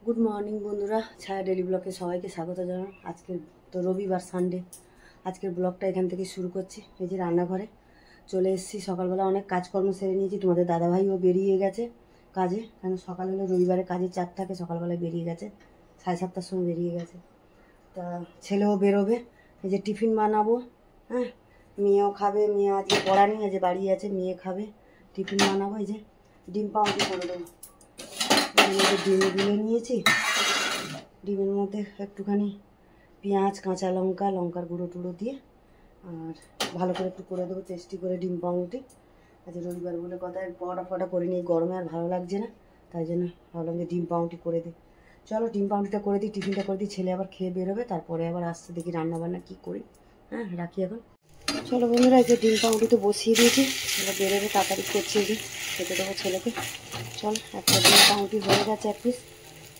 Good morning বন্ধুরা, ছায়া daily ব্লগে সবাইকে স্বাগত জানাই। আজকে তো রবিবার, সানডে। আজকের ব্লগটা এখান থেকে শুরু করছি। এই যে রান্নাঘরে চলে এসেছি। সকালবেলা অনেক কাজকর্ম সেরে নিয়েছি। তোমাদের দাদাভাইও বেরিয়ে গেছে কাজে, কারণ সকাল হলে রবিবারে কাজের চাপ থাকে। সকালবেলায় বেরিয়ে গেছে, 7:30টার সময় বেরিয়ে গেছে। তা ছেলেও বেরোবে। এই যে টিফিন বানাবো, হ্যাঁ, মেয়েও খাবে। মেয়ে আজকে পড়া নেই, আজকে বাড়ি আছে। মেয়ে খাবে, টিফিন বানাবো। এই যে ডিম পাউরুটি করে দেবো। ডিম গুলে নিয়েছি। ডিমের মধ্যে একটুখানি পেঁয়াজ, কাঁচা লঙ্কা, লঙ্কার গুঁড়ো টুড়ো দিয়ে আর ভালো করে একটু করে দেবো টেস্টি করে ডিম পাউরুটি। আজকে রবিবার বলে কথা, পরোটা ফটা করে নিই, গরমে আর ভালো লাগছে না, তাই জন্য ভাবলাম যে ডিম পাউরুটি করে দিই। চলো ডিম পাউরুটিটা করে দিই, টিফিনটা করে দিই। ছেলে আবার খেয়ে বেরোবে, তারপরে আবার আসতে দেখি রান্নাবান্না কী করি। হ্যাঁ, রাখি এখন। চলো বন্ধুরা, এই যে ডিম পাউরুটি তো বসিয়ে দিয়েছি, ছেলে বেরোবে, তাড়াতাড়ি করছি। যে খেতে দেবো ছেলেকে। চল, একটা ডিম পাউরুটি হয়ে গেছে, 1 পিস,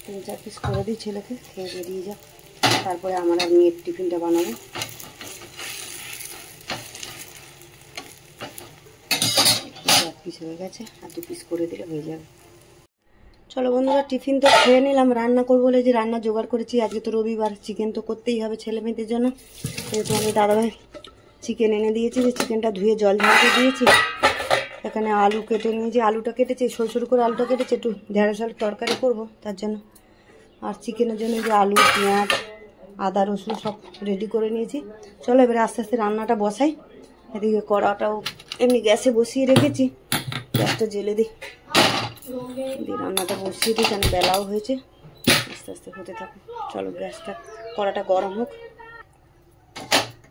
3-4 পিস করে দিই ছেলেকে, খেয়ে বেরিয়ে যাক। তারপরে আমার আর মেয়ের টিফিনটা বানাবো। 1 পিস হয়ে গেছে, আর 2 পিস করে দিলে হয়ে যাবে। চলো বন্ধুরা, টিফিন তো খেয়ে নিলাম। রান্না করবো বলে যে রান্না জোগাড় করেছি। আজকে তো রবিবার, চিকেন তো করতেই হবে ছেলে মেয়েদের জন্য। যেহেতু আমি দাদাভাই চিকেন এনে দিয়েছি, যে চিকেনটা ধুয়ে জল ঝাড়তে দিয়েছি। এখানে আলু কেটে নিয়েছি, আলুটা কেটেছি সরু সরু করে, আলুটা কেটেছি, একটু ঢেঁড়স আলুর তরকারি করবো তার জন্য। আর চিকেনের জন্য যে আলু, পেঁয়াজ, আদা, রসুন সব রেডি করে নিয়েছি। চলো এবারে আস্তে আস্তে রান্নাটা বসাই। এদিকে কড়াটাও এমনি গ্যাসে বসিয়ে রেখেছি, গ্যাসটা জেলে দিই, দিয়ে রান্নাটা বসিয়ে দিই, কেন বেলাও হয়েছে। আস্তে আস্তে হতে থাকে। চলো গ্যাসটা, কড়াটা গরম হোক।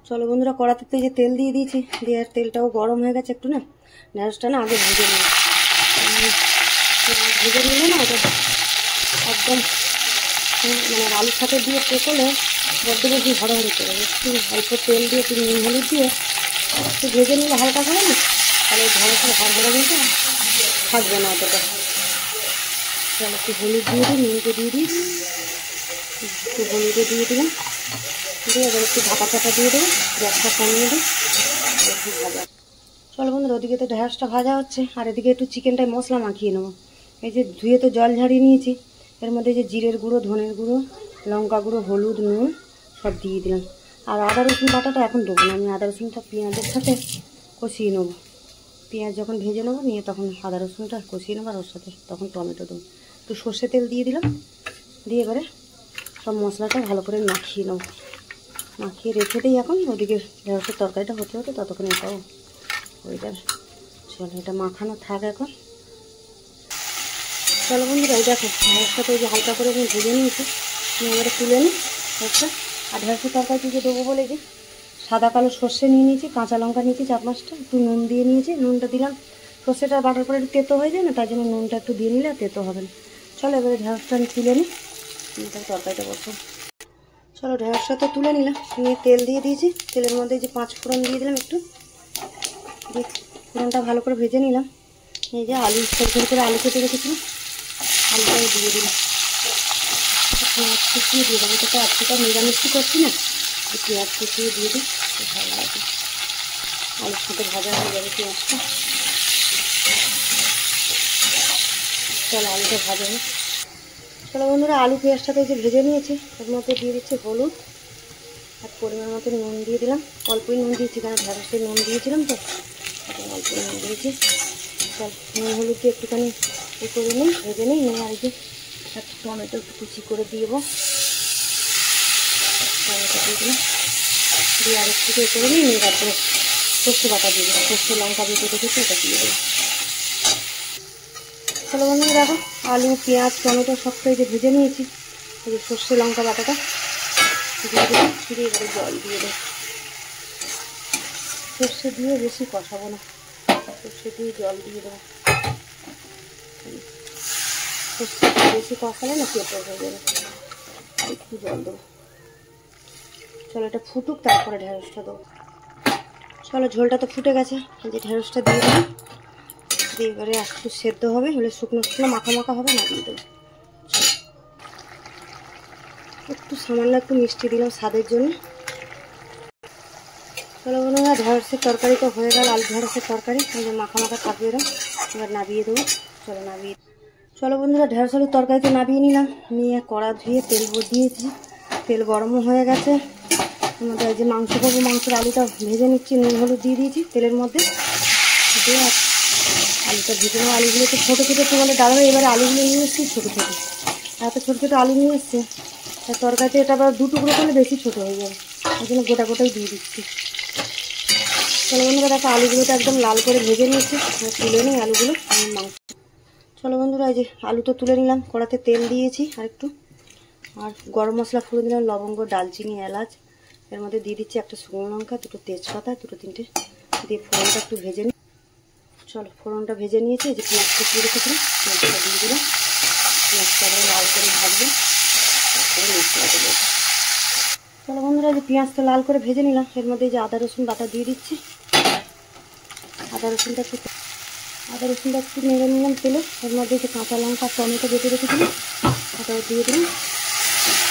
চলো বন্ধুরা, কড়াতে তো যে তেল দিয়ে দিয়েছি, দিয়ে তেলটাও গরম হয়ে গেছে। একটু না ঢেঁড়সটা না আগে ভেজে নিই, ভেজে নিলে না ওটা একদম মানে আলুর সাথে দিয়ে পেকলে বড্ড বেশি হড় করে। একটু অল্প তেল দিয়ে, একটু নুন হলুদ দিয়ে একটু ভেজে নিলে হালকা করে না, তাহলে ঢেঁড়সের হড় মতো থাকবে না অতটা। চলো একটু হলুদ দিয়ে দিই, নুনকে দিয়ে দিই, একটু হলুদে দিয়ে দিলাম, দিয়ে এবার একটু ঢাকা চাপা দিয়ে দেবো, গ্যাসটা কমিয়ে দিই, একটু ভাজা। চলো বন্ধুরা, ওদিকে তো ঢেঁড়সটা ভাজা হচ্ছে, আর এদিকে একটু চিকেনটায় মশলা মাখিয়ে নেবো। এই যে ধুয়ে তো জল ঝাড়িয়ে নিয়েছি, এর মধ্যে যে জিরের গুঁড়ো, ধনের গুঁড়ো, লঙ্কা গুঁড়ো, হলুদ, নুন সব দিয়ে দিলাম। আর আদা রসুন বাটাটা এখন দেবো না, আমি আদা রসুনটা পেঁয়াজের সাথে কষিয়ে নেবো। পেঁয়াজ যখন ভেজে নেবো নিয়ে তখন আদা রসুনটা কষিয়ে নেবো, আর ওর সাথে তখন টমেটো দেবো। একটু সর্ষে তেল দিয়ে দিলাম, দিয়ে এবারে সব মশলাটা ভালো করে মাখিয়ে নেবো। মাখিয়ে রেখে দিই এখন। ওদিকে ঢেঁড়সের তরকারিটা হতে হতে ততক্ষণ এটাও হয়ে যাবে। চলো এটা মাখানো থাক এখন। চলো বন্ধুরা, এই দেখো ঢেঁড়সটা যে হালকা করে আমি ভেজে নিয়েছি, আমি এবারে তুলে নিই ঢেঁড়সটা। আর ঢেঁড়সের তরকারিতে যে দেবো বলে যে সাদা কালো সর্ষে নিয়ে নিয়েছি, কাঁচা লঙ্কা নিয়েছি 4-5টা, একটু নুন দিয়ে নিয়েছি। নুনটা দিলাম, সর্ষেটা বাটার পরে একটু তেতো হয়ে যায় না, তাই জন্য নুনটা একটু দিয়ে নিলে তেতো হবে না। চলো এবারে ঢেঁড়সটা আমি তুলে নিই, তার তরকারিটা বসো। চলো ঢেঁড়সটা তো তুলে নিলাম, নিয়ে তেল দিয়ে দিয়েছি। তেলের মধ্যে যে 5 ফোড়ন দিয়ে দিলাম, একটু দিয়ে ফোড়নটা ভালো করে ভেজে নিলাম। এই যে আলু সরু করে আলু কেটে রেখেছিলাম, আলুটাও দিয়ে দিলাম। পেঁয়াজ কুচিয়ে দিয়ে দেবো, তো আজকেটা নিরামিষই করছি না, পেঁয়াজ কুচিয়ে দিয়ে দিই, ভালো লাগে। আলুর সাথে ভাজা হয়ে যাবে পেঁয়াজটা। চলো আলুটা ভাজা হোক। চলো বন্ধুরা, আলু পেঁয়াজটাতে যে ভেজে নিয়েছি, এর মধ্যে দিয়ে দিচ্ছি হলুদ আর পরিমাণ মতো নুন দিয়ে দিলাম। অল্পই নুন দিয়েছি, কারণ ঢেঁড়সে নুন দিয়েছিলাম তো, অল্প নুন দিয়েছি। চল নুন হলুদ দিয়ে একটুখানি করে নিই, ভেজে নিই। নিয়ে আর যে একটা টমেটো কুচি করে দিব, টমেটো দিয়ে দিলাম, দিয়ে আর একটু করে নিই। নিয়ে তারপরে সর্ষে বাটা দিয়ে দেবো, সর্ষে লঙ্কা বেটে রেখেছি, ওটা দিয়ে দেবো। চলো বন্ধুরা, দেখো আলু, পেঁয়াজ, টমেটো সবটাই যে ভেজে নিয়েছি, এই যে সর্ষে লঙ্কা বাটাটা দিয়ে দিলাম, দিয়ে এবারে জল দিয়ে দেবো। সর্ষে দিয়ে বেশি কষাবো না, সর্ষে দিয়ে জল দিয়ে দেবো। সর্ষে বেশি কষালে না কেটে হয়ে যাবে, একটু জল দেবো। চলো এটা ফুটুক, তারপরে ঢেঁড়সটা দেবো। চলো ঝোলটা তো ফুটে গেছে, এই যে ঢেঁড়সটা দিয়ে দেবো, দিয়ে এবারে একটু সেদ্ধ হবে, হলে শুকনো শুকনো মাখা মাখা হবে না, দিয়ে দেবো। একটু সামান্য একটু মিষ্টি দিলাম স্বাদের জন্য। চলো বন্ধুরা, ঢেঁড়সের তরকারি তো হয়ে গেল, আলু ঢেঁড়সের তরকারি, এই যে মাখা মাখা থাকবে এরকম। এবার নাবিয়ে দেবো। চলো নাবিয়ে, চলো বন্ধুরা, ঢেঁড়স আলুর তরকারিতে নামিয়ে নিলাম, নিয়ে কড়া ধুয়ে তেল দিয়েছি, তেল গরমও হয়ে গেছে। আমাদের যে মাংস করবো, মাংসের আলুটা ভেজে নিচ্ছি, নুন হলুদ দিয়ে দিয়েছি তেলের মধ্যে, দিয়ে আলুটা ভেজে নেবো। আলুগুলো তো ছোটো ছোটো একটু বলে দাঁড়াবে, এবারে আলুগুলো নিয়ে এসেছি ছোটো ছোটো, এত ছোটো ছোটো আলু নিয়ে এসছে। তার তরকারিতে এটা আবার 2 টুকরো করলে বেশি ছোটো হয়ে যাবে, ওই জন্য গোটা গোটাই দিয়ে দিচ্ছি। চলো বন্ধুরা, দেখো আলুগুলোটা একদম লাল করে ভেজে নিয়েছি, তুলে নিই আলুগুলো মাংস। চলো বন্ধুরা, এই যে আলু তো তুলে নিলাম, কড়াতে তেল দিয়েছি আর একটু, আর গরম মশলা ফুলে দিলাম, লবঙ্গ, দালচিনি, এলাচ, এর মধ্যে দিয়ে দিচ্ছি একটা শুকনো লঙ্কা, 2টো তেজপাতা, 2-3টে দিয়ে ফোড়নটা একটু ভেজে নিই। চলো ফোড়নটা ভেজে নিয়েছি, এই যে পেঁয়াজ কুচিয়ে রেখেছিলাম, পেঁয়াজটা দিয়ে দিলাম, পেঁয়াজটা আবার লাল করে ভাজবো, তারপরে মশলা দেবো। চলো বন্ধুরা, যে পেঁয়াজটা লাল করে ভেজে নিলাম, এর মধ্যে যে আদা রসুন বাটা দিয়ে দিচ্ছি। আদা রসুনটা একটু নেড়ে নিলাম তেলে, এর মধ্যে যে কাঁচা লঙ্কা, টমেটো বেটে রেখেছিলাম ওটাও দিয়ে দিলাম,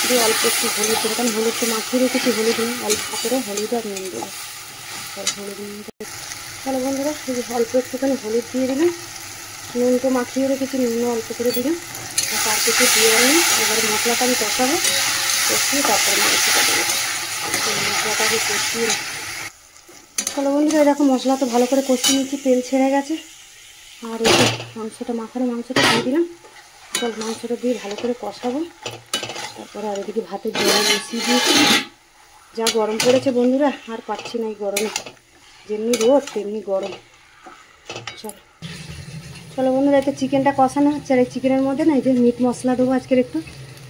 দিয়ে অল্প একটু হলুদ দেবো, কারণ হলুদটা মাখিয়ে রেখেছি, হলুদ অল্প করে হলুদ আর নুন দেবো। হলুদ নুন। চলো বন্ধুরা, অল্প একটুখানি হলুদ দিয়ে দিলাম, নুন তো মাখিয়ে রেখেছি, নুনও অল্প করে দিলাম, আর তার কিছু দিয়ে আনলাম। এবার মশলাটা আমি কষাবো, কষিয়ে তারপরে মাংসটা দেবো, মশলাটা আমি কষিয়ে। চলো বন্ধুরা, এরকম মশলা তো ভালো করে কষিয়ে নিচ্ছি, তেল ছেড়ে গেছে, আর এই মাংসটা মাখানো মাংসটা দিয়ে দিলাম। চল মাংসটা দিয়ে ভালো করে কষাবো, তারপরে আর এদিকে ভাতের জল মিশিয়ে দিয়েছি। যা গরম পড়েছে বন্ধুরা, আর পাচ্ছি না এই গরমে, যেমনি রোদ তেমনি গরম। চলো বন্ধুরা, এতে চিকেনটা কষানো হচ্ছে, আর এই চিকেনের মধ্যে না এই যে মিট মশলা দেবো আজকের একটু,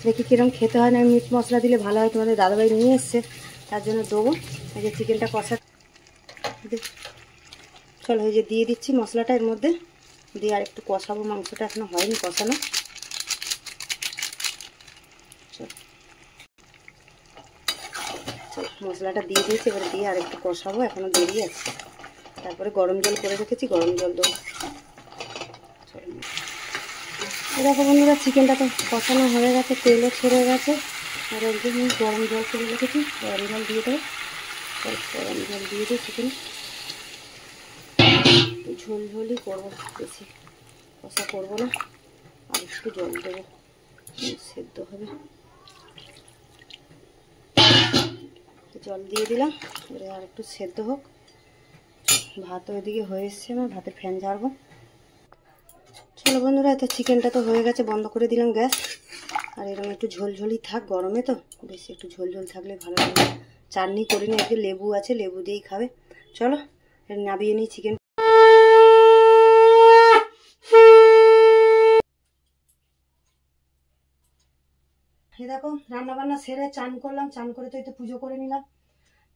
দেখি কিরকম খেতে হয়। না মিট মশলা দিলে ভালো হয়, তোমাদের দাদাভাই নিয়ে এসছে তার জন্য দেবো। এই যে চিকেনটা কষা, চলো এই যে দিয়ে দিচ্ছি মশলাটা এর মধ্যে, দিয়ে আর একটু কষাবো, মাংসটা এখনো হয়নি কষানো। মশলাটা দিয়ে দিয়েছি, এবারে দিয়ে আর একটু কষাবো, এখনো দেরি আছে। তারপরে গরম জল করে রেখেছি, গরম জল দেবো। দেখো বন্ধুরা, চিকেনটা তো কষানো হয়ে গেছে, তেলও ছেড়ে গেছে, আর একদম গরম জল করে রেখেছি, গরম জল দিয়ে দেবো। গরম জল দিয়ে দিই, চিকেন ঝোল ঝোলই করবো, বেশি কষা করবো না, আর একটু জল দেবো, সেদ্ধ হবে। জল দিয়ে দিলাম, এবারে আর একটু সেদ্ধ হোক। ভাতও এদিকে হয়ে এসছে, আমার ভাতে ফ্যান ঝাড়বো। চলো বন্ধুরা, এত চিকেনটা তো হয়ে গেছে, বন্ধ করে দিলাম গ্যাস। আর এরকম একটু ঝোলঝোলই থাক, গরমে তো বেশি একটু ঝোলঝোল থাকলে ভালো লাগে। চাটনি করিনি, একটু লেবু আছে, লেবু দিয়েই খাবে। চলো নামিয়ে নিই চিকেন। দেখো রান্নাবান্না সেরে চান করলাম, চান করে তো এই তো পুজো করে নিলাম।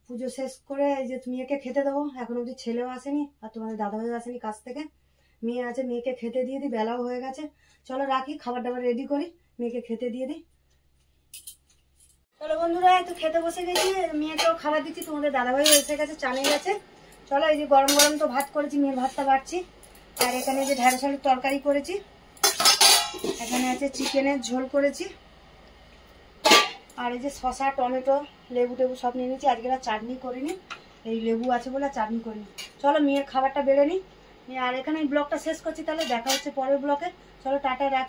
পুজো শেষ করে এই যে মেয়েকে খেতে দেবো, এখন অবধি ছেলেও আসেনি, আর তোমাদের দাদাভাইও আসেনি কাছ থেকে। মেয়ে আছে, মেয়েকে খেতে দিয়ে দিই, বেলাও হয়ে গেছে। চলো রাখি, খাবার দাবার রেডি করি, মেয়েকে খেতে দিয়ে দিই। চলো বন্ধুরা, একটু খেতে বসে গেছি, মেয়েকেও খাবার দিচ্ছি, তোমাদের দাদাভাইও এসে গেছে, চানে গেছে। চলো এই যে গরম গরম তো ভাত করেছি, মেয়ের ভাতটা বাড়ছি। আর এখানে যে ঢেঁড়স আলুর তরকারি করেছি, এখানে আছে চিকেনের ঝোল করেছি, আর এই যে শসা, টমেটো, লেবু টেবু সব নিয়ে নিয়েছি। আজকে আর চাটনি করিনি, এই লেবু আছে বলে চাটনি করিনি। চলো মেয়ের খাবারটা বেড়ে নিই, আর এখানে ব্লগটা শেষ করছি, তাহলে দেখা হচ্ছে পরের ব্লগে। চলো টাটা, রাখ।